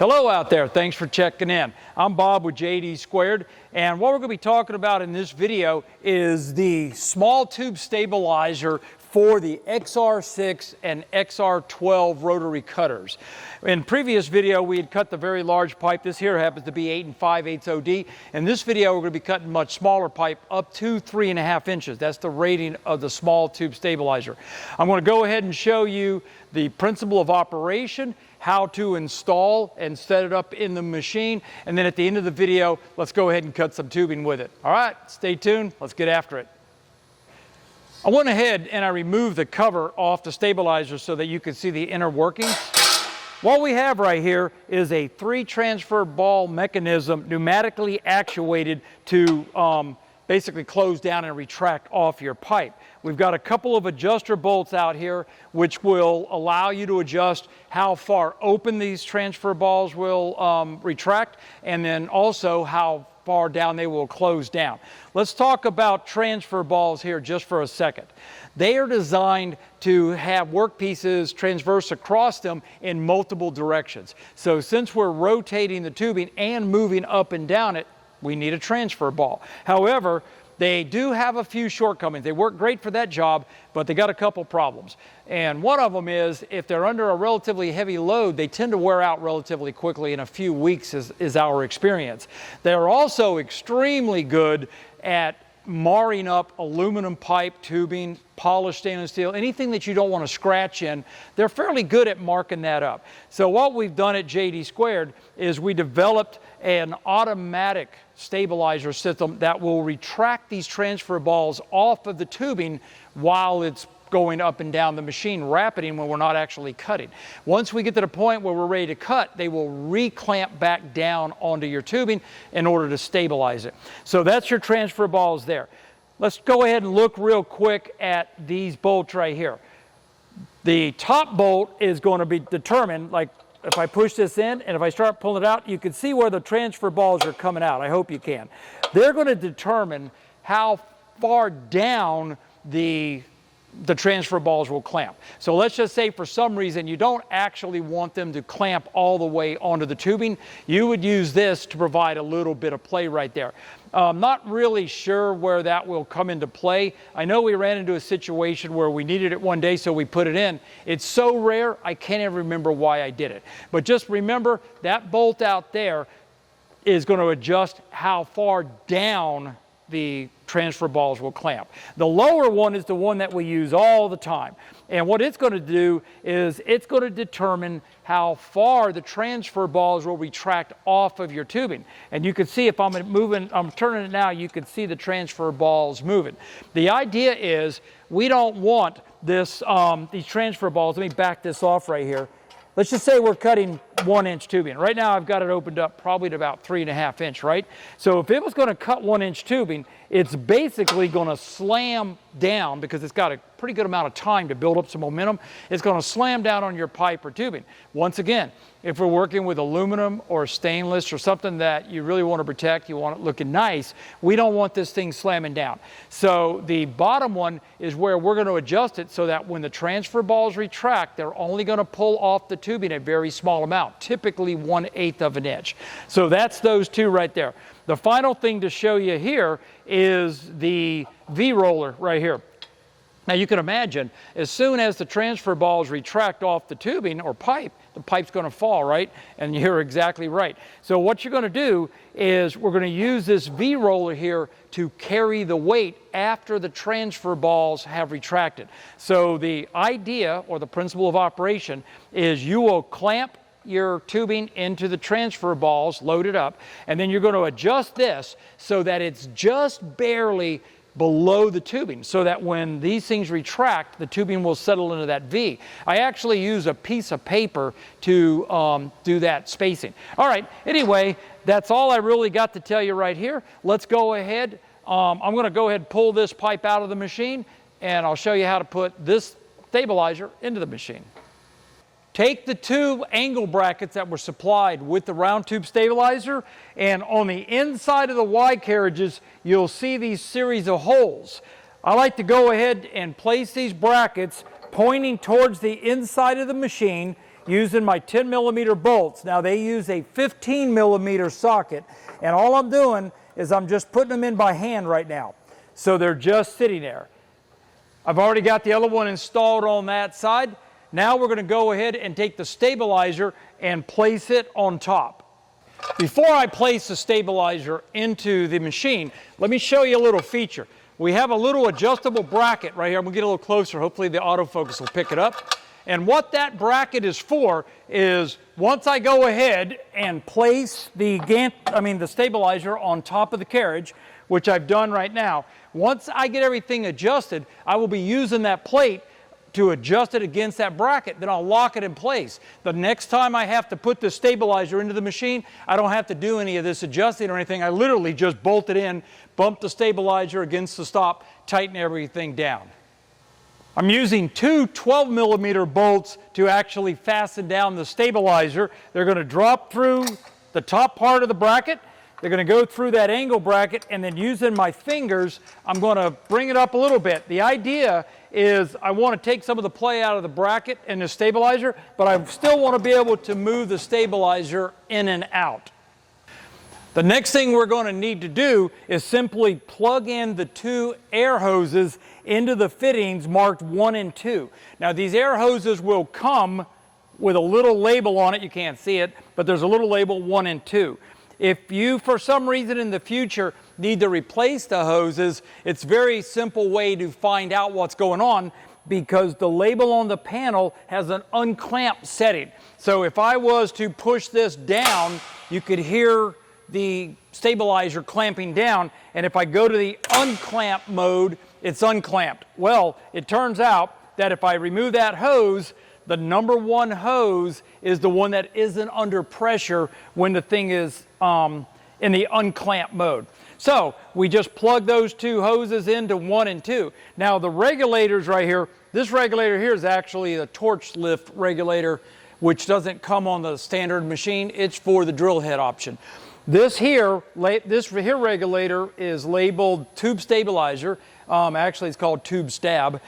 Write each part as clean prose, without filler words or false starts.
Hello out there, thanks for checking in. I'm Bob with XR6, and what we're going to be talking about in this video is the small tube stabilizer for the XR6 and XR12 rotary cutters. In previous video we had cut the very large pipe. This here happens to be 8 5/8 OD. In this video we're going to be cutting much smaller pipe up to 3.5 inches. That's the rating of the small tube stabilizer. I'm going to go ahead and show you the principle of operation, how to install and set it up in the machine, and then at the end of the video let's go ahead and cut some tubing with it. All right, stay tuned, let's get after it. I went ahead and I removed the cover off the stabilizer so that you can see the inner workings. What we have right here is a 3 transfer ball mechanism pneumatically actuated to basically close down and retract off your pipe. We've got a couple of adjuster bolts out here which will allow you to adjust how far open these transfer balls will retract, and then also how far down they will close down. Let's talk about transfer balls here just for a second. They are designed to have workpieces transverse across them in multiple directions. So since we're rotating the tubing and moving up and down it, we need a transfer ball. However, they do have a few shortcomings. They work great for that job, but they got a couple problems. And one of them is if they're under a relatively heavy load, they tend to wear out relatively quickly. In a few weeks is our experience. They're also extremely good at marring up aluminum pipe, tubing, polished stainless steel, anything that you don't want to scratch in. They're fairly good at marking that up. So what we've done at XR6 is we developed an automatic stabilizer system that will retract these transfer balls off of the tubing while it's going up and down the machine, rapiding when we're not actually cutting. Once we get to the point where we're ready to cut, they will reclamp back down onto your tubing in order to stabilize it. So that's your transfer balls there. Let's go ahead and look real quick at these bolts right here. The top bolt is going to be determined, like if I push this in and if I start pulling it out, you can see where the transfer balls are coming out. I hope you can. They're going to determine how far down the transfer balls will clamp. So let's just say for some reason you don't actually want them to clamp all the way onto the tubing. You would use this to provide a little bit of play right there. Not really sure where that will come into play. I know we ran into a situation where we needed it one day, so we put it in. It's so rare, I can't even remember why I did it. But just remember that bolt out there is going to adjust how far down the transfer balls will clamp. The lower one is the one that we use all the time. And what it's going to do is it's going to determine how far the transfer balls will retract off of your tubing. And you can see if I'm turning it now, you can see the transfer balls moving. The idea is we don't want this, these transfer balls. Let me back this off right here. Let's just say we're cutting 1-inch tubing. Right now I've got it opened up probably to about 3.5 inch, right? So if it was going to cut 1-inch tubing, it's basically going to slam down because it's got a pretty good amount of time to build up some momentum. It's going to slam down on your pipe or tubing. Once again, if we're working with aluminum or stainless or something that you really want to protect, you want it looking nice, we don't want this thing slamming down. So the bottom one is where we're going to adjust it so that when the transfer balls retract, they're only going to pull off the tubing a very small amount, typically 1/8 of an inch. So that's those two right there. The final thing to show you here is the V-roller right here. Now you can imagine, as soon as the transfer balls retract off the tubing or pipe, the pipe's going to fall, right? And you're exactly right. So what you're going to do is we're going to use this V-roller here to carry the weight after the transfer balls have retracted. So the idea or the principle of operation is you will clamp your tubing into the transfer balls, load it up, and then you're going to adjust this so that it's just barely below the tubing, so that when these things retract, the tubing will settle into that V. I actually use a piece of paper to do that spacing. All right, anyway, that's all I really got to tell you right here. Let's go ahead. I'm going to go ahead and pull this pipe out of the machine, and I'll show you how to put this stabilizer into the machine. Take the two angle brackets that were supplied with the round tube stabilizer, and on the inside of the Y carriages, you'll see these series of holes. I like to go ahead and place these brackets pointing towards the inside of the machine using my 10mm bolts. Now they use a 15mm socket, and all I'm doing is I'm just putting them in by hand right now. So they're just sitting there. I've already got the other one installed on that side. Now we're going to go ahead and take the stabilizer and place it on top. Before I place the stabilizer into the machine, let me show you a little feature. We have a little adjustable bracket right here. I'm going to get a little closer. Hopefully the autofocus will pick it up. And what that bracket is for is once I go ahead and place the stabilizer on top of the carriage, which I've done right now, once I get everything adjusted, I will be using that plate to adjust it against that bracket. Then I'll lock it in place. The next time I have to put the stabilizer into the machine, I don't have to do any of this adjusting or anything. I literally just bolt it in, bump the stabilizer against the stop, tighten everything down. I'm using two 12mm bolts to actually fasten down the stabilizer. They're going to drop through the top part of the bracket. They're going to go through that angle bracket, and then using my fingers, I'm going to bring it up a little bit. The idea is I want to take some of the play out of the bracket and the stabilizer, but I still want to be able to move the stabilizer in and out. The next thing we're going to need to do is simply plug in the two air hoses into the fittings marked 1 and 2. Now these air hoses will come with a little label on it. You can't see it, but there's a little label 1 and 2. If you, for some reason in the future, need to replace the hoses, it's a very simple way to find out what's going on because the label on the panel has an unclamp setting. So if I was to push this down, you could hear the stabilizer clamping down, and if I go to the unclamp mode, it's unclamped. Well, it turns out that if I remove that hose, the number 1 hose is the one that isn't under pressure when the thing is in the unclamp mode. So we just plug those two hoses into 1 and 2. Now the regulators right here, this regulator here is actually a torch lift regulator, which doesn't come on the standard machine. It's for the drill head option. This here regulator is labeled tube stabilizer. Actually, it's called tube stab.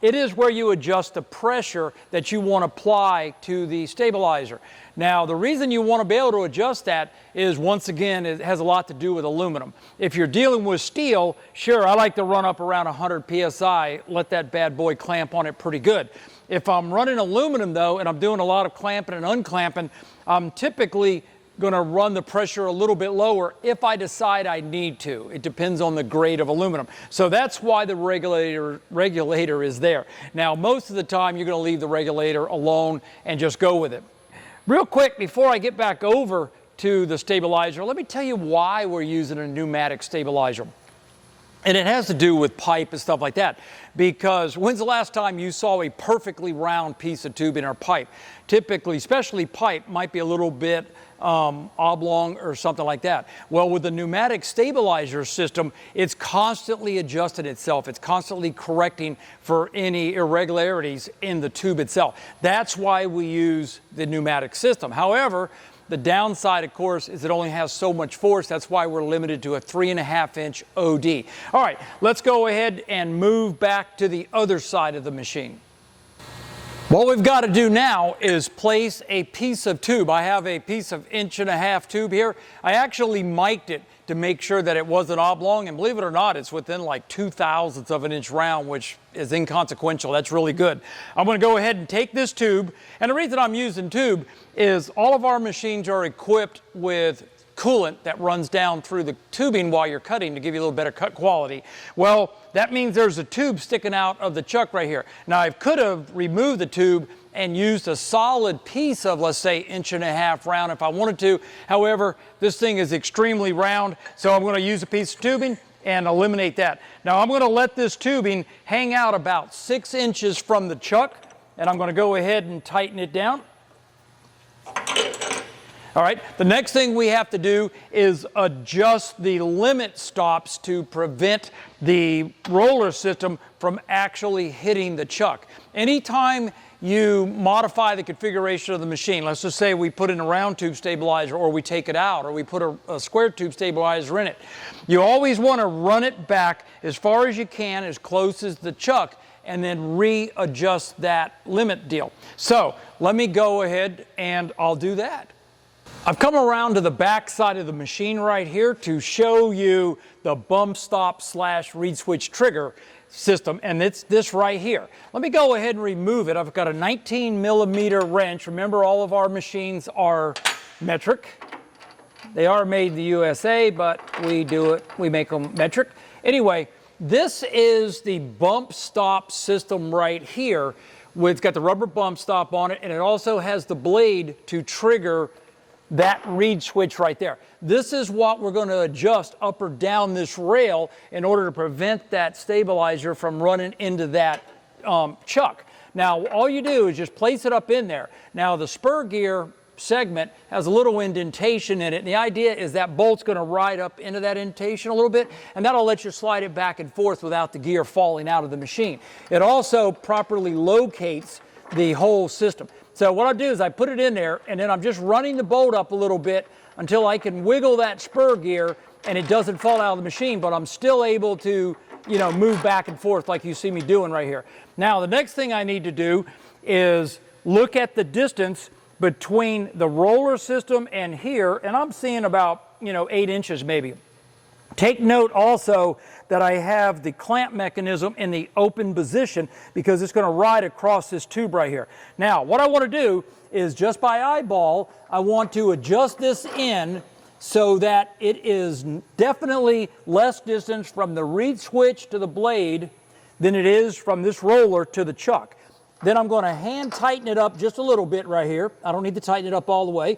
It is where you adjust the pressure that you want to apply to the stabilizer. Now, the reason you want to be able to adjust that is, once again, it has a lot to do with aluminum. If you're dealing with steel, sure, I like to run up around 100 PSI, let that bad boy clamp on it pretty good. If I'm running aluminum, though, and I'm doing a lot of clamping and unclamping, I'm typically going to run the pressure a little bit lower if I decide I need to. It depends on the grade of aluminum. So that's why the regulator is there. Now, most of the time, you're going to leave the regulator alone and just go with it. Real quick, before I get back over to the stabilizer, let me tell you why we're using a pneumatic stabilizer. And it has to do with pipe and stuff like that. Because when's the last time you saw a perfectly round piece of tubing or pipe? Typically, especially pipe, might be a little bit oblong or something like that. Well, with the pneumatic stabilizer system, it's constantly adjusting itself. It's constantly correcting for any irregularities in the tube itself. That's why we use the pneumatic system. However, the downside, of course, is it only has so much force. That's why we're limited to a 3.5-inch OD. All right, let's go ahead and move back to the other side of the machine. What we've got to do now is place a piece of tube. I have a piece of 1.5 inch tube here. I actually mic'd it to make sure that it wasn't oblong, and believe it or not, it's within like 0.02 of an inch round, which is inconsequential. That's really good. I'm going to go ahead and take this tube, and the reason I'm using tube is all of our machines are equipped with coolant that runs down through the tubing while you're cutting to give you a little better cut quality. Well, that means there's a tube sticking out of the chuck right here. Now, I could have removed the tube and used a solid piece of, let's say, 1.5 inch round if I wanted to. However, this thing is extremely round, so I'm going to use a piece of tubing and eliminate that. Now, I'm going to let this tubing hang out about 6 inches from the chuck, and I'm going to go ahead and tighten it down. All right, the next thing we have to do is adjust the limit stops to prevent the roller system from actually hitting the chuck. Anytime you modify the configuration of the machine, let's just say we put in a round tube stabilizer, or we take it out, or we put a square tube stabilizer in it, you always want to run it back as far as you can, as close as the chuck, and then readjust that limit deal. So let me go ahead and I'll do that. I've come around to the back side of the machine right here to show you the bump stop / reed switch trigger system, and it's this right here. Let me go ahead and remove it. I've got a 19mm wrench. Remember, all of our machines are metric. They are made in the USA, but we make them metric. Anyway, this is the bump stop system right here. It's got the rubber bump stop on it, and it also has the blade to trigger that reed switch right there. This is what we're going to adjust up or down this rail in order to prevent that stabilizer from running into that chuck. Now, all you do is just place it up in there. Now, the spur gear segment has a little indentation in it, and the idea is that bolt's going to ride up into that indentation a little bit, and that'll let you slide it back and forth without the gear falling out of the machine. It also properly locates the whole system. So what I do is I put it in there, and then I'm just running the bolt up a little bit until I can wiggle that spur gear and it doesn't fall out of the machine, but I'm still able to, move back and forth like you see me doing right here. Now, the next thing I need to do is look at the distance between the roller system and here, and I'm seeing about, 8 inches maybe. Take note also that I have the clamp mechanism in the open position because it's going to ride across this tube right here. Now, what I want to do is just by eyeball, I want to adjust this in so that it is definitely less distance from the reed switch to the blade than it is from this roller to the chuck. Then I'm going to hand tighten it up just a little bit right here. I don't need to tighten it up all the way.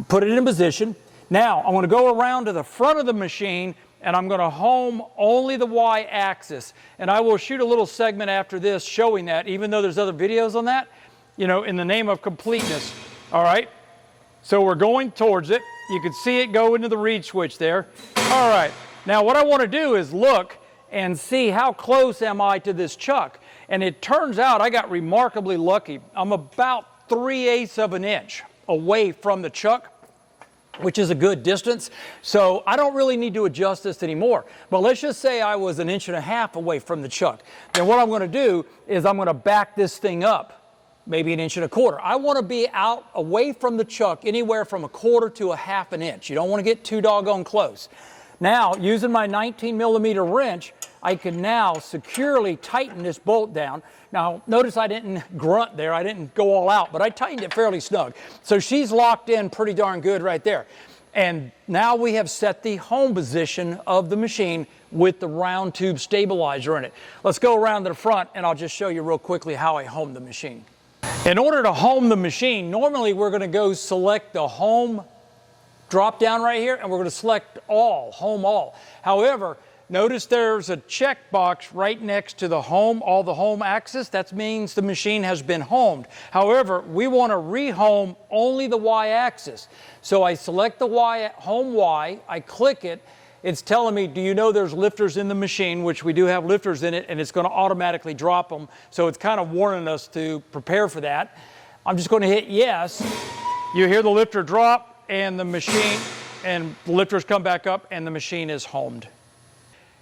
Put it in position. Now, I'm going to go around to the front of the machine, and I'm going to home only the Y-axis. And I will shoot a little segment after this showing that, even though there's other videos on that, in the name of completeness. All right? So we're going towards it. You can see it go into the reed switch there. All right. Now, what I want to do is look and see how close am I to this chuck. And it turns out I got remarkably lucky. I'm about 3/8 of an inch away from the chuck, which is a good distance. So I don't really need to adjust this anymore. But let's just say I was 1.5 inches away from the chuck. Then what I'm going to do is I'm going to back this thing up maybe 1.25 inches. I want to be out away from the chuck anywhere from 1/4 to 1/2 inch. You don't want to get too doggone close. Now, using my 19mm wrench, I can now securely tighten this bolt down. Now, notice I didn't grunt there. I didn't go all out, but I tightened it fairly snug. So she's locked in pretty darn good right there. And now we have set the home position of the machine with the round tube stabilizer in it. Let's go around to the front, and I'll just show you real quickly how I home the machine. In order to home the machine, normally we're going to go select the home drop down right here, and we're going to select all, home all. However, notice there's a checkbox right next to the home, all the home axis. That means the machine has been homed. However, we want to rehome only the Y-axis. So I select the home Y, I click it. It's telling me, do you know there's lifters in the machine, which we do have lifters in it, and it's going to automatically drop them. So it's kind of warning us to prepare for that. I'm just going to hit yes. You hear the lifter drop, and the machine, and the lifters come back up, and the machine is homed.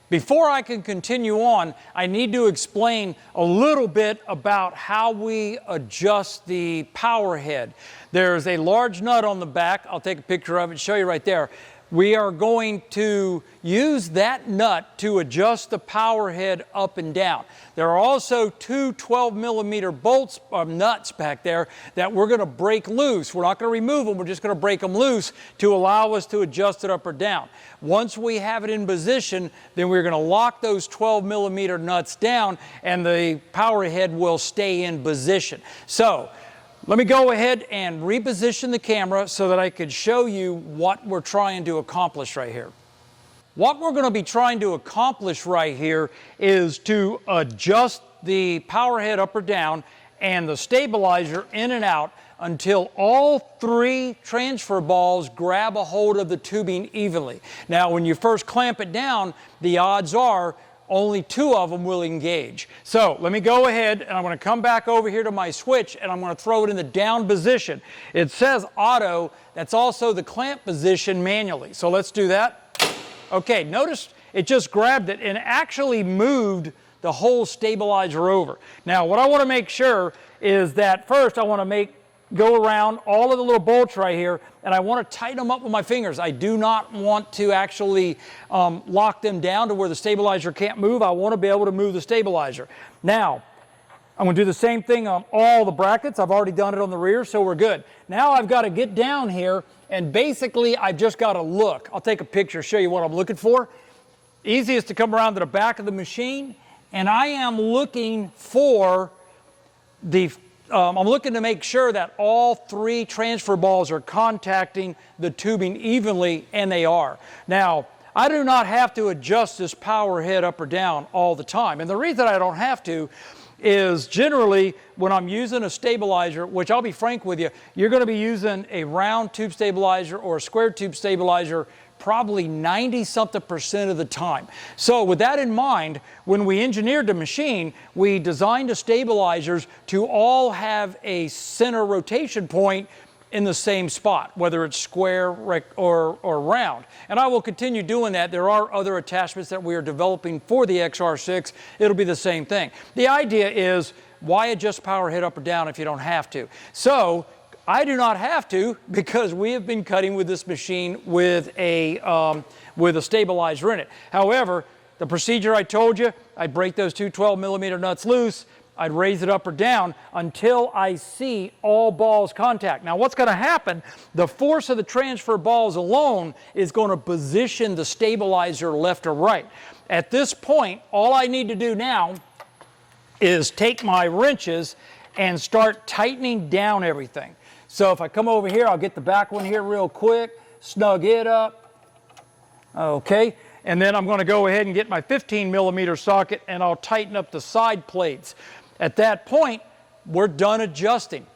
Before I can continue on, I need to explain a little bit about how we adjust the power head. There's a large nut on the back. I'll take a picture of it and show you right there. We are going to use that nut to adjust the power head up and down. There are also two 12mm bolts or nuts back there that we're going to break loose. We're not going to remove them, we're just going to break them loose to allow us to adjust it up or down. Once we have it in position, then we're going to lock those 12mm nuts down, and the power head will stay in position. So let me go ahead and reposition the camera so that I could show you what we're trying to accomplish right here. What we're going to be trying to accomplish right here is to adjust the power head up or down and the stabilizer in and out until all 3 transfer balls grab a hold of the tubing evenly. Now, when you first clamp it down, the odds are only 2 of them will engage. So let me go ahead, and I'm going to come back over here to my switch, and I'm going to throw it in the down position. It says auto. That's also the clamp position manually. So let's do that. Okay, notice it just grabbed it and actually moved the whole stabilizer over. Now, what I want to make sure is that first I want to go around all of the little bolts right here, and I want to tighten them up with my fingers. I do not want to actually lock them down to where the stabilizer can't move. I want to be able to move the stabilizer. Now, I'm going to do the same thing on all the brackets. I've already done it on the rear, so we're good. Now I've got to get down here, and basically I've just got to look. I'll take a picture, show you what I'm looking for. Easiest to come around to the back of the machine, and I am looking for I'm looking to make sure that all 3 transfer balls are contacting the tubing evenly, and they are. Now, I do not have to adjust this power head up or down all the time, and the reason I don't have to is generally when I'm using a stabilizer, which I'll be frank with you, you're going to be using a round tube stabilizer or a square tube stabilizer probably 90-something% of the time. So with that in mind, when we engineered the machine, we designed the stabilizers to all have a center rotation point in the same spot, whether it's square or round. And I will continue doing that. There are other attachments that we are developing for the XR6. It'll be the same thing. The idea is, why adjust power head up or down if you don't have to? So I do not have to, because we have been cutting with this machine with a stabilizer in it. However, the procedure I told you, I'd break those 2 12mm nuts loose, I'd raise it up or down until I see all balls contact. Now what's going to happen, the force of the transfer balls alone is going to position the stabilizer left or right. At this point, all I need to do now is take my wrenches and start tightening down everything. So if I come over here, I'll get the back one here real quick, snug it up. Okay, and then I'm going to go ahead and get my 15mm socket, and I'll tighten up the side plates. At that point, we're done adjusting.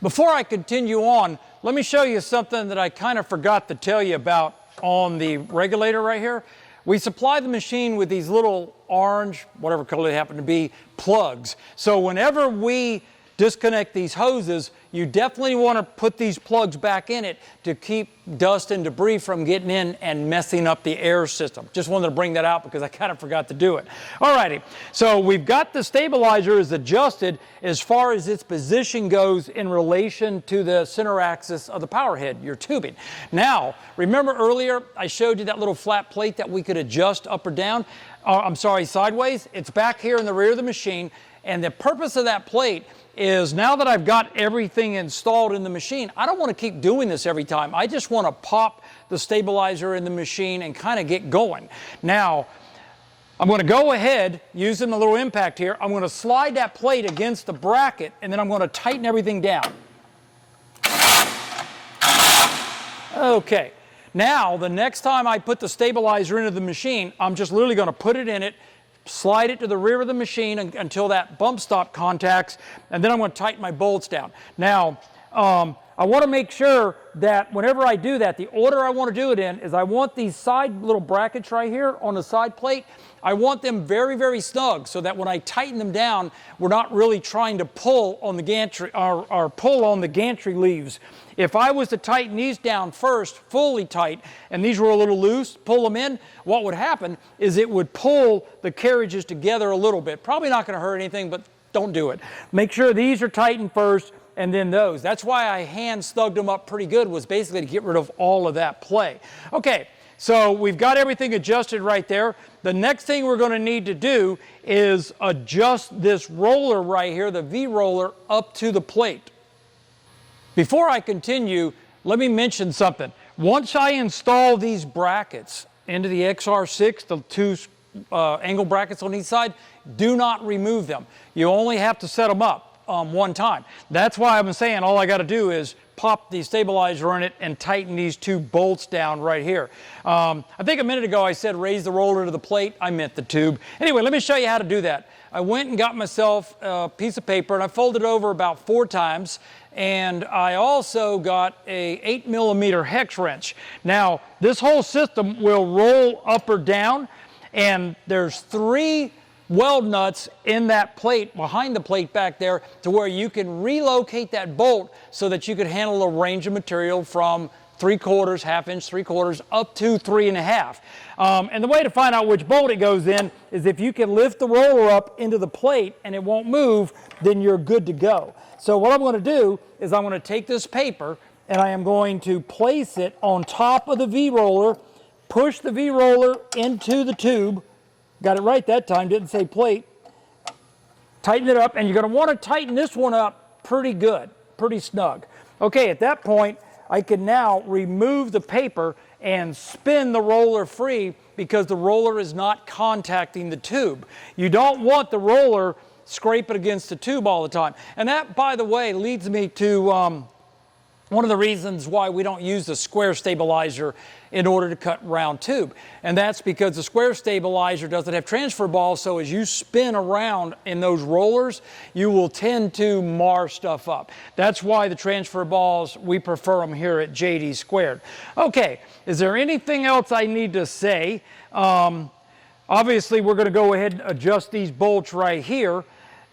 Before I continue on, let me show you something that I kind of forgot to tell you about on the regulator right here. We supply the machine with these little orange, whatever color they happen to be, plugs. So whenever we disconnect these hoses, you definitely want to put these plugs back in it to keep dust and debris from getting in and messing up the air system. Just wanted to bring that out because I kind of forgot to do it. Alrighty, so we've got the stabilizer is adjusted as far as its position goes in relation to the center axis of the power head, your tubing. Now, remember earlier I showed you that little flat plate that we could adjust up or down? Sideways? It's back here in the rear of the machine, and the purpose of that plate is, now that I've got everything installed in the machine, I don't want to keep doing this every time. I just want to pop the stabilizer in the machine and kind of get going. Now, I'm going to go ahead, using the little impact here, I'm going to slide that plate against the bracket, and then I'm going to tighten everything down. Okay, now the next time I put the stabilizer into the machine, I'm just literally going to put it in it, slide it to the rear of the machine until that bump stop contacts, and then I'm going to tighten my bolts down. Now, I want to make sure that whenever I do that, the order I want to do it in is I want these side little brackets right here on the side plate, I want them very, very snug so that when I tighten them down, we're not really trying to pull on the gantry or pull on the gantry leaves. If I was to tighten these down first, fully tight, and these were a little loose, pull them in, what would happen is it would pull the carriages together a little bit. Probably not going to hurt anything, but don't do it. Make sure these are tightened first, and then those. That's why I hand snugged them up pretty good, was basically to get rid of all of that play. Okay, so we've got everything adjusted right there. The next thing we're going to need to do is adjust this roller right here, the V-roller, up to the plate. Before I continue, let me mention something. Once I install these brackets into the XR6, the 2 angle brackets on each side, do not remove them. You only have to set them up one time. That's why I've been saying all I got to do is pop the stabilizer in it and tighten these 2 bolts down right here. I think a minute ago I said raise the roller to the plate. I meant the tube. Anyway, let me show you how to do that. I went and got myself a piece of paper, and I folded it over about 4 times, and I also got a 8mm hex wrench. Now, this whole system will roll up or down, and there's 3 weld nuts in that plate, behind the plate back there, to where you can relocate that bolt so that you can handle a range of material from 3/4, 1/2 inch, 3/4, up to 3.5. And the way to find out which bolt it goes in is if you can lift the roller up into the plate and it won't move, then you're good to go. So what I'm going to do is I'm going to take this paper and I am going to place it on top of the V-roller, push the V-roller into the tube. Got it right that time, didn't say plate. Tighten it up, and you're going to want to tighten this one up pretty good, pretty snug. Okay, at that point, I can now remove the paper and spin the roller free because the roller is not contacting the tube. You don't want the roller scraping against the tube all the time. And that, by the way, leads me to one of the reasons why we don't use the square stabilizer in order to cut round tube. And that's because the square stabilizer doesn't have transfer balls, so as you spin around in those rollers, you will tend to mar stuff up. That's why the transfer balls, we prefer them here at JD Squared. Okay, is there anything else I need to say? Obviously, we're going to go ahead and adjust these bolts right here,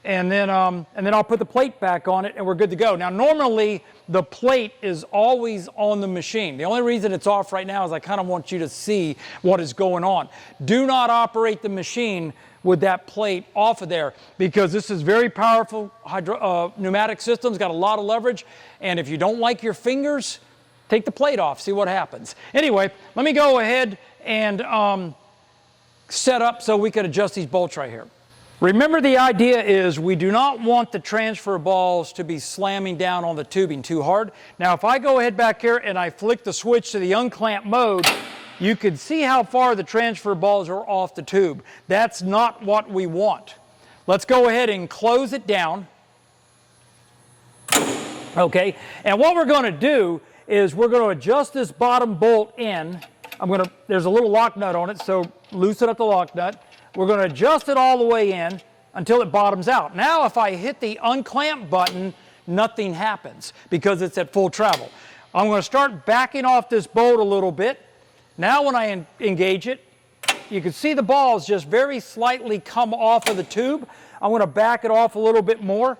and then I'll put the plate back on it and we're good to go. Now normally the plate is always on the machine. The only reason it's off right now is I kind of want you to see what is going on. Do not operate the machine with that plate off of there because this is very powerful pneumatic system. It's got a lot of leverage, and if you don't like your fingers, take the plate off, see what happens. Anyway, let me go ahead and set up so we can adjust these bolts right here. Remember, the idea is we do not want the transfer balls to be slamming down on the tubing too hard. Now, if I go ahead back here and I flick the switch to the unclamp mode, you can see how far the transfer balls are off the tube. That's not what we want. Let's go ahead and close it down. Okay, and what we're going to do is we're going to adjust this bottom bolt in. There's a little lock nut on it, so loosen up the lock nut. We're going to adjust it all the way in until it bottoms out. Now if I hit the unclamp button, nothing happens because it's at full travel. I'm going to start backing off this bolt a little bit. Now when I engage it, you can see the balls just very slightly come off of the tube. I'm going to back it off a little bit more.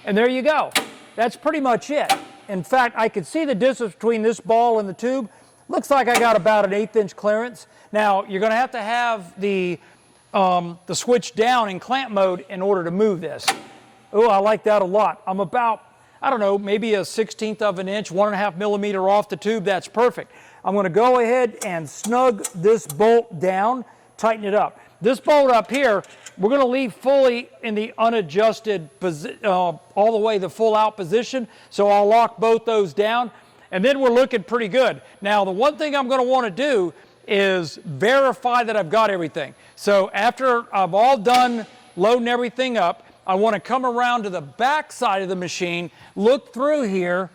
And there you go. That's pretty much it. In fact, I can see the distance between this ball and the tube. Looks like I got about an 1/8 inch clearance. Now, you're going to have the switch down in clamp mode in order to move this. Oh, I like that a lot. I'm about, I don't know, maybe a 1/16 of an inch, 1.5 millimeter off the tube. That's perfect. I'm going to go ahead and snug this bolt down, tighten it up. This bolt up here, we're going to leave fully in the unadjusted, all the way the full out position. So I'll lock both those down. And then we're looking pretty good. Now, the one thing I'm going to want to do is verify that I've got everything. So after I've all done loading everything up, I want to come around to the back side of the machine, look through here,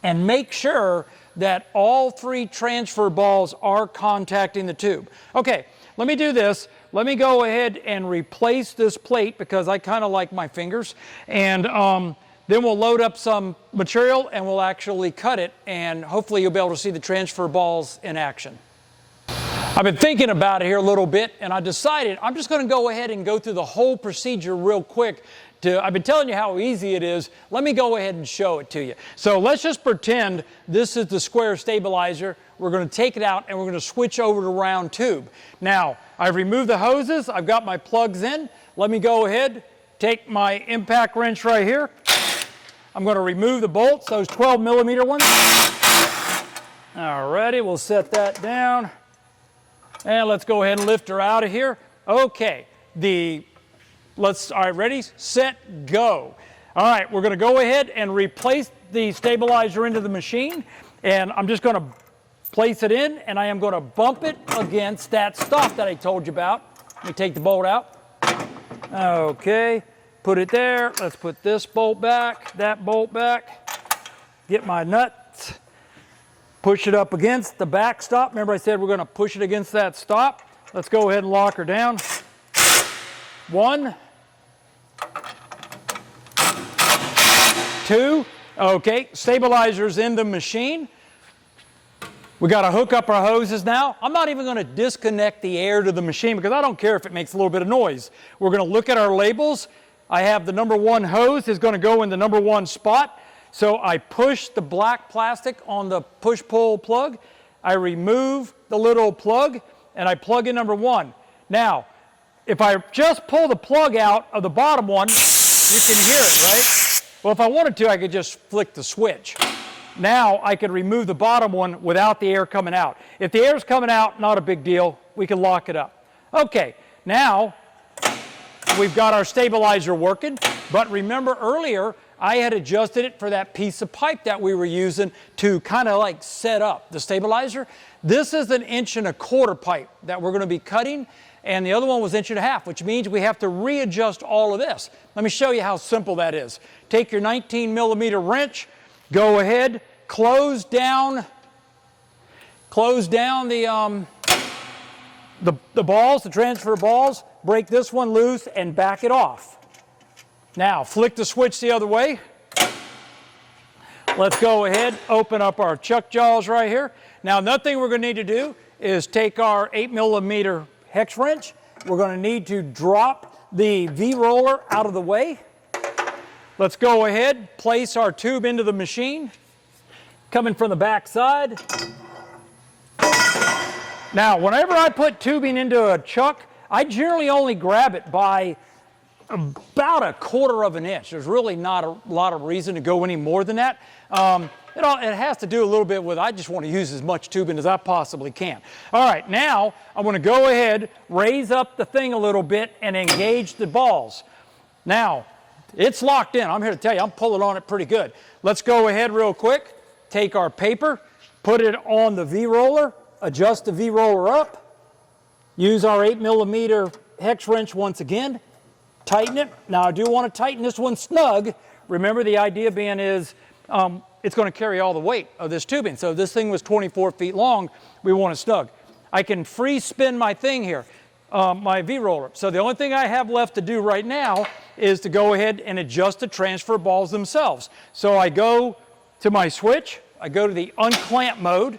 and make sure that all 3 transfer balls are contacting the tube. Okay, let me do this. Let me go ahead and replace this plate because I kind of like my fingers. And then we'll load up some material and we'll actually cut it, and hopefully you'll be able to see the transfer balls in action. I've been thinking about it here a little bit, and I decided I'm just going to go ahead and go through the whole procedure real quick. I've been telling you how easy it is. Let me go ahead and show it to you. So let's just pretend this is the square stabilizer. We're going to take it out and we're going to switch over to round tube. Now, I've removed the hoses. I've got my plugs in. Let me go ahead, take my impact wrench right here. I'm going to remove the bolts, those 12 millimeter ones. Alrighty, we'll set that down. And let's go ahead and lift her out of here. Okay, all right, ready, set, go. All right, we're going to go ahead and replace the stabilizer into the machine. And I'm just going to place it in, and I am going to bump it against that stop that I told you about. Let me take the bolt out. Okay. Put it there. Let's put this bolt back, that bolt back. Get my nuts. Push it up against the back stop. Remember I said we're going to push it against that stop. Let's go ahead and lock her down. 1, 2. Okay, stabilizer's in the machine. We got to hook up our hoses now. I'm not even going to disconnect the air to the machine because I don't care if it makes a little bit of noise. We're going to look at our labels. I have the number 1 hose is going to go in the number 1 spot. So I push the black plastic on the push-pull plug, I remove the little plug, and I plug in number 1. Now, if I just pull the plug out of the bottom one, you can hear it, right? Well, if I wanted to, I could just flick the switch. Now I could remove the bottom one without the air coming out. If the air's coming out, not a big deal. We can lock it up. Okay, now we've got our stabilizer working, but remember earlier, I had adjusted it for that piece of pipe that we were using to kind of like set up the stabilizer. This is an 1.25 inch pipe that we're going to be cutting, and the other one was 1.5 inch, which means we have to readjust all of this. Let me show you how simple that is. Take your 19mm wrench, go ahead, close down the balls, the transfer balls, break this one loose and back it off. Now, flick the switch the other way. Let's go ahead, open up our chuck jaws right here. Now, another thing we're going to need to do is take our 8mm hex wrench. We're going to need to drop the V-roller out of the way. Let's go ahead, place our tube into the machine, coming from the back side. Now, whenever I put tubing into a chuck, I generally only grab it by about 1/4 inch. There's really not a lot of reason to go any more than that. It has to do a little bit with I just want to use as much tubing as I possibly can. All right, now I'm going to go ahead, raise up the thing a little bit and engage the balls. Now, it's locked in. I'm here to tell you, I'm pulling on it pretty good. Let's go ahead real quick, take our paper, put it on the V-roller, adjust the V-roller up, use our 8mm hex wrench once again, tighten it. Now I do want to tighten this one snug. Remember, the idea being is it's going to carry all the weight of this tubing. So if this thing was 24 feet long, we want it snug. I can free spin my thing here, my V-roller. So the only thing I have left to do right now is to go ahead and adjust the transfer balls themselves. So I go to my switch, I go to the unclamp mode,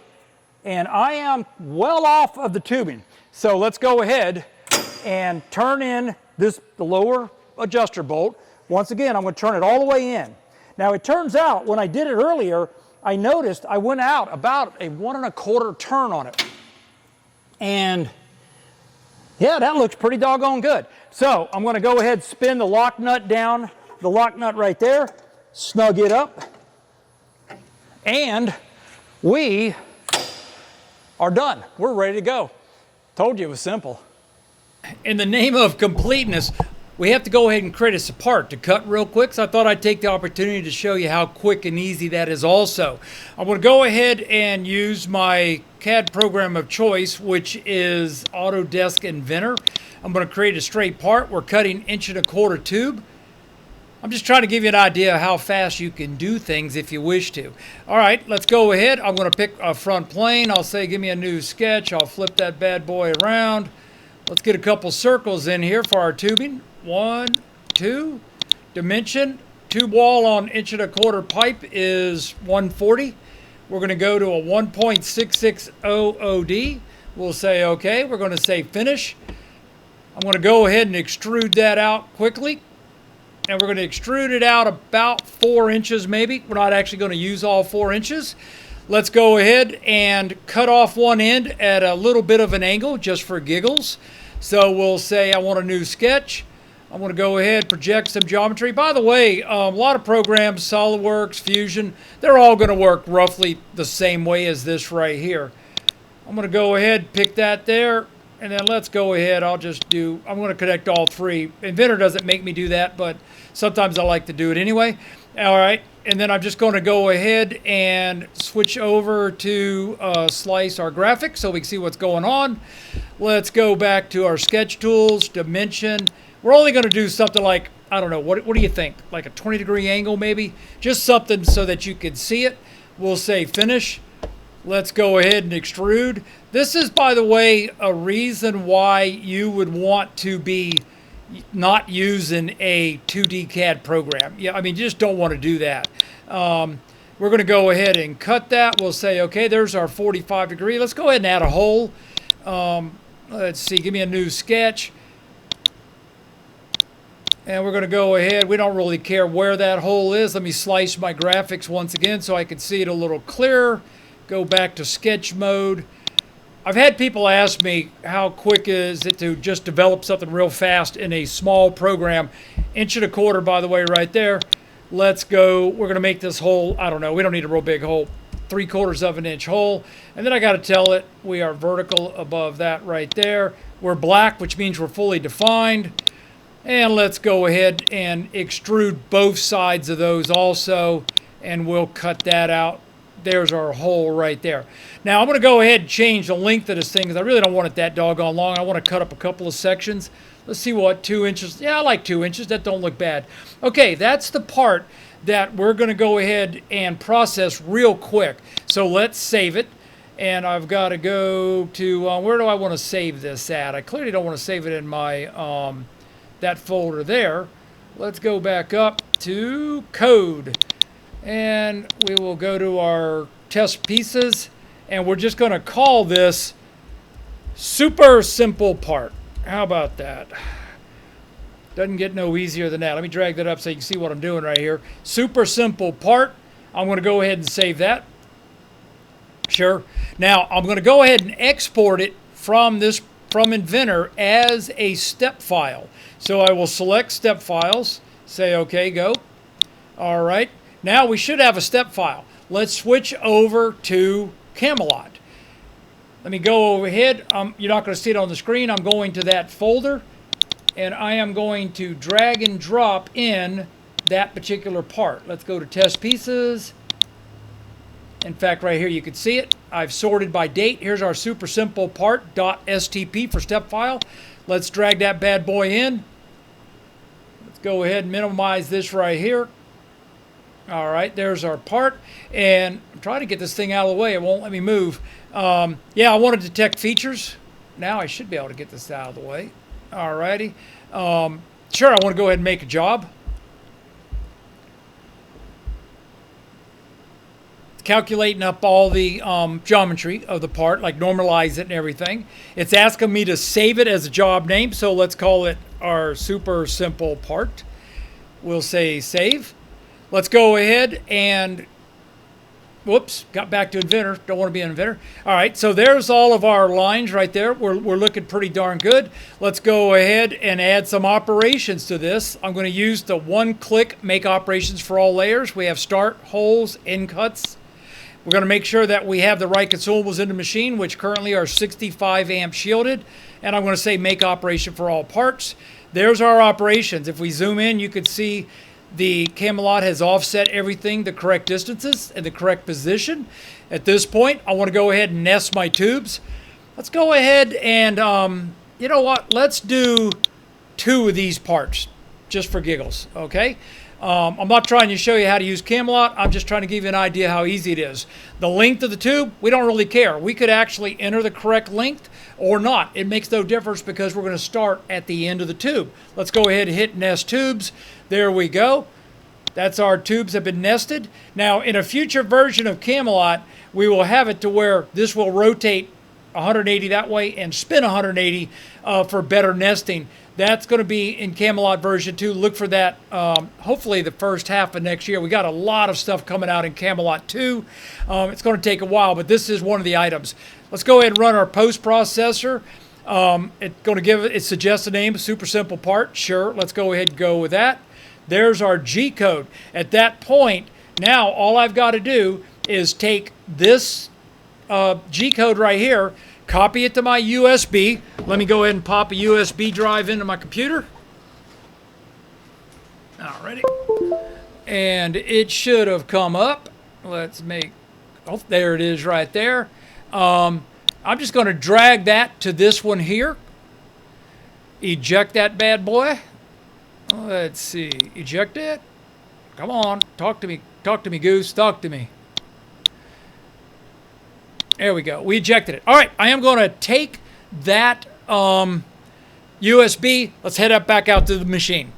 and I am well off of the tubing. So let's go ahead and turn in the lower adjuster bolt. Once again, I'm going to turn it all the way in. Now it turns out when I did it earlier, I noticed I went out about a 1 1/4 turn on it. And yeah, that looks pretty doggone good. So I'm going to go ahead, spin the lock nut down, the lock nut right there, snug it up, and we are done. We're ready to go. Told you it was simple. In the name of completeness, we have to go ahead and create us a part to cut real quick, so I thought I'd take the opportunity to show you how quick and easy that is also. I'm going to go ahead and use my CAD program of choice, which is Autodesk Inventor. I'm going to create a straight part. We're cutting 1.25 inch tube. I'm just trying to give you an idea of how fast you can do things if you wish to. All right, let's go ahead. I'm going to pick a front plane. I'll say give me a new sketch. I'll flip that bad boy around. Let's get a couple circles in here for our tubing. 1, 2. Dimension, tube wall on 1.25 inch pipe is 140. We're going to go to a 1.660 OD. We'll say OK. We're going to say finish. I'm going to go ahead and extrude that out quickly. And we're going to extrude it out about 4 inches maybe. We're not actually going to use all 4 inches. Let's go ahead and cut off one end at a little bit of an angle just for giggles. So we'll say I want a new sketch. I'm going to go ahead, project some geometry. By the way, a lot of programs, SolidWorks, Fusion, they're all going to work roughly the same way as this right here. I'm going to go ahead, pick that there, and then let's go ahead. I'm going to connect all three. Inventor doesn't make me do that, but sometimes I like to do it anyway. All right, and then I'm just going to go ahead and switch over to slice our graphics so we can see what's going on. Let's go back to our sketch tools, dimension. We're only going to do something like, I don't know, what do you think? Like a 20-degree angle maybe? Just something so that you can see it. We'll say finish. Let's go ahead and extrude. This is, by the way, a reason why you would want to be not using a 2D CAD program. Yeah, I mean, you just don't want to do that. We're going to go ahead and cut that. We'll say, okay, there's our 45 degree. Let's go ahead and add a hole. Let's see, give me a new sketch. And we're going to go ahead. We don't really care where that hole is. Let me slice my graphics once again so I can see it a little clearer. Go back to sketch mode. I've had people ask me how quick is it to just develop something real fast in a small program. 1.25 inches, by the way, right there. Let's go. We're going to make this hole, I don't know, we don't need a real big hole. 3/4 inch hole. And then I got to tell it we are vertical above that right there. We're black, which means we're fully defined. And let's go ahead and extrude both sides of those also, and we'll cut that out. There's our hole right there. Now I'm going to go ahead and change the length of this thing because I really don't want it that doggone long. I want to cut up a couple of sections. Let's see what, 2 inches. Yeah, I like 2 inches. That don't look bad. Okay, that's the part that we're going to go ahead and process real quick. So let's save it. And I've got to go to, where do I want to save this at? I clearly don't want to save it in my, that folder there. Let's go back up to code. And we will go to our test pieces. And we're just going to call this super simple part. How about that? Doesn't get no easier than that. Let me drag that up so you can see what I'm doing right here. Super simple part. I'm going to go ahead and save that. Sure. Now I'm going to go ahead and export it from Inventor as a step file. So I will select step files, say OK, go. All right. Now we should have a step file. Let's switch over to Camelot. Let me go over ahead. You're not going to see it on the screen. I'm going to that folder, and I am going to drag and drop in that particular part. Let's go to test pieces. In fact, right here you can see it. I've sorted by date. Here's our super simple part .stp for step file. Let's drag that bad boy in. Let's go ahead and minimize this right here. All right, there's our part. And I'm trying to get this thing out of the way. It won't let me move. Yeah, I want to detect features. Now I should be able to get this out of the way. All righty. Sure, I want to go ahead and make a job. Calculating up all the geometry of the part, like normalize it and everything. It's asking me to save it as a job name, so let's call it our super simple part. We'll say save. Let's go ahead and, whoops, got back to Inventor. Don't want to be an Inventor. All right, so there's all of our lines right there. We're looking pretty darn good. Let's go ahead and add some operations to this. I'm going to use the one-click make operations for all layers. We have start, holes, end cuts. We're going to make sure that we have the right consumables in the machine, which currently are 65 amp shielded. And I'm going to say make operation for all parts. There's our operations. If we zoom in, you can see the Camelot has offset everything the correct distances and the correct position. At this point, I want to go ahead and nest my tubes. Let's go ahead and, you know what? Let's do 2 of these parts just for giggles, okay? I'm not trying to show you how to use Camelot. I'm just trying to give you an idea how easy it is. The length of the tube, we don't really care. We could actually enter the correct length or not. It makes no difference because we're going to start at the end of the tube. Let's go ahead and hit nest tubes. There we go. That's our tubes have been nested. Now, in a future version of Camelot, we will have it to where this will rotate 180 that way and spin 180 for better nesting. That's going to be in Camelot version 2. Look for that hopefully the first half of next year. We got a lot of stuff coming out in Camelot 2. It's going to take a while, but this is one of the items. Let's go ahead and run our post processor. It's going to give it suggests a name, super simple part. Sure, let's go ahead and go with that. There's our G code. At that point, now all I've got to do is take this G code right here, copy it to my USB. Let me go ahead and pop a USB drive into my computer. Alrighty. And it should have come up. Let's make, oh, there it is right there. I'm just going to drag that to this one here. Eject that bad boy. Let's see. Eject it. Come on. Talk to me. Talk to me, Goose. Talk to me. There we go. We ejected it. All right. I am going to take that USB. Let's head up back out to the machine.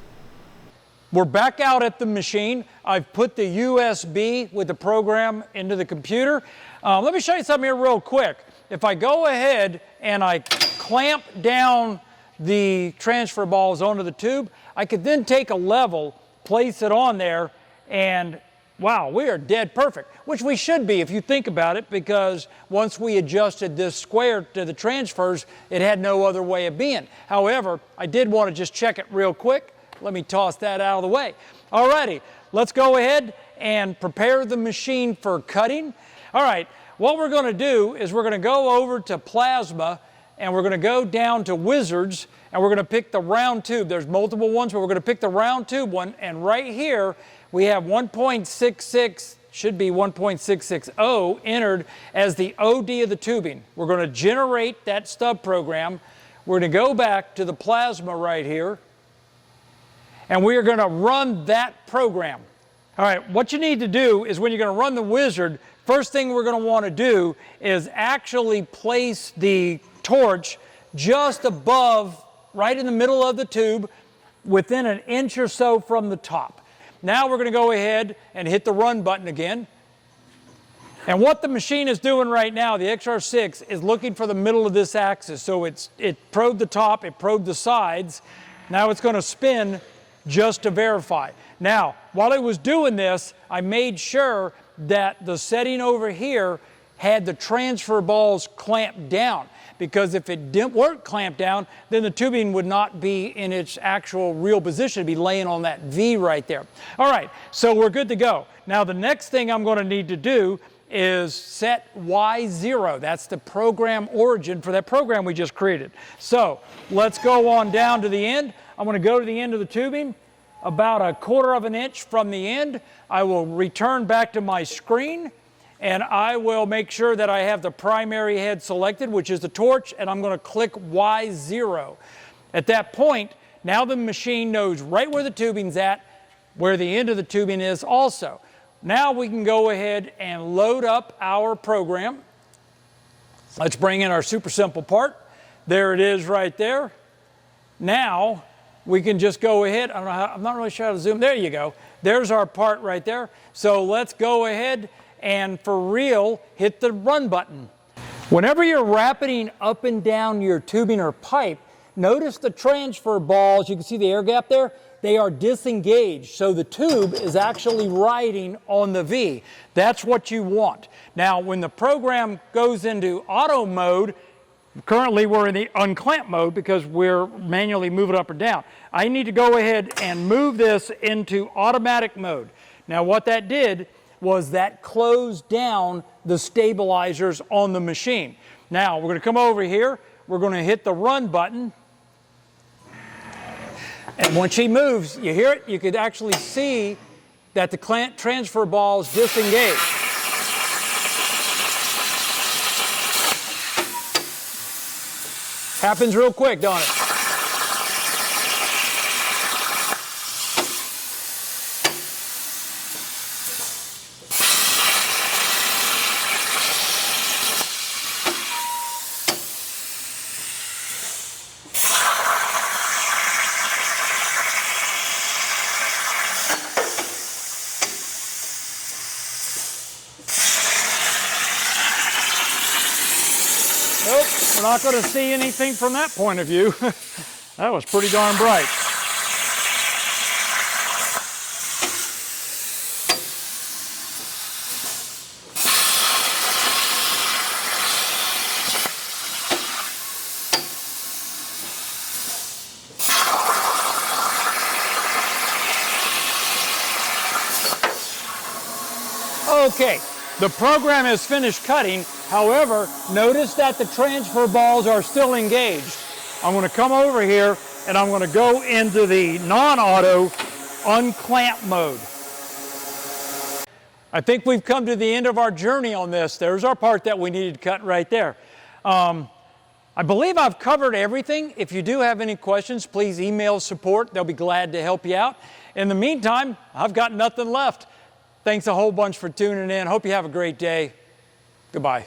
We're back out at the machine. I've put the USB with the program into the computer. Let me show you something here real quick. If I go ahead and I clamp down the transfer balls onto the tube. I could then take a level, place it on there, and wow, we are dead perfect, which we should be if you think about it, because once we adjusted this square to the transfers, it had no other way of being. However, I did want to just check it real quick. Let me toss that out of the way. Alrighty, let's go ahead and prepare the machine for cutting. All right, what we're going to do is we're going to go over to Plasma, and we're going to go down to Wizards, and we're going to pick the round tube. There's multiple ones, but we're going to pick the round tube one, and right here we have 1.66, should be 1.660 entered as the OD of the tubing. We're going to generate that stub program. We're going to go back to the Plasma right here, and we are going to run that program. All right, what you need to do is when you're going to run the Wizard, first thing we're going to want to do is actually place the torch just above, right in the middle of the tube, within an inch or so from the top. Now we're going to go ahead and hit the run button again. And what the machine is doing right now, the XR6, is looking for the middle of this axis. So it probed the top, it probed the sides. Now it's going to spin just to verify. Now, while it was doing this, I made sure that the setting over here had the transfer balls clamped down, because if it weren't clamped down, then the tubing would not be in its actual real position. It'd be laying on that V right there. All right, so we're good to go. Now the next thing I'm going to need to do is set Y0. That's the program origin for that program we just created. So let's go on down to the end. I'm going to go to the end of the tubing, about 1/4 of an inch from the end. I will return back to my screen, and I will make sure that I have the primary head selected, which is the torch, and I'm going to click Y0. At that point, now the machine knows right where the tubing's at, where the end of the tubing is also. Now we can go ahead and load up our program. Let's bring in our super simple part. There it is right there. Now we can just go ahead. I'm not really sure how to zoom. There you go. There's our part right there. So let's go ahead and for real hit the run button. Whenever you're rapiding up and down your tubing or pipe, notice the transfer balls, you can see the air gap there, they are disengaged. So the tube is actually riding on the V. That's what you want. Now when the program goes into auto mode, currently we're in the unclamp mode because we're manually moving up or down. I need to go ahead and move this into automatic mode. Now what that did was that closed down the stabilizers on the machine. Now we're going to come over here, we're going to hit the run button, and when she moves, you hear it, you could actually see that the transfer balls disengage. Happens real quick, don't it? Nope, we're not going to see anything from that point of view. That was pretty darn bright. Okay, the program has finished cutting. However, notice that the transfer balls are still engaged. I'm going to come over here and I'm going to go into the non-auto unclamp mode. I think we've come to the end of our journey on this. There's our part that we needed to cut right there. I believe I've covered everything. If you do have any questions, please email support. They'll be glad to help you out. In the meantime, I've got nothing left. Thanks a whole bunch for tuning in. Hope you have a great day. Goodbye.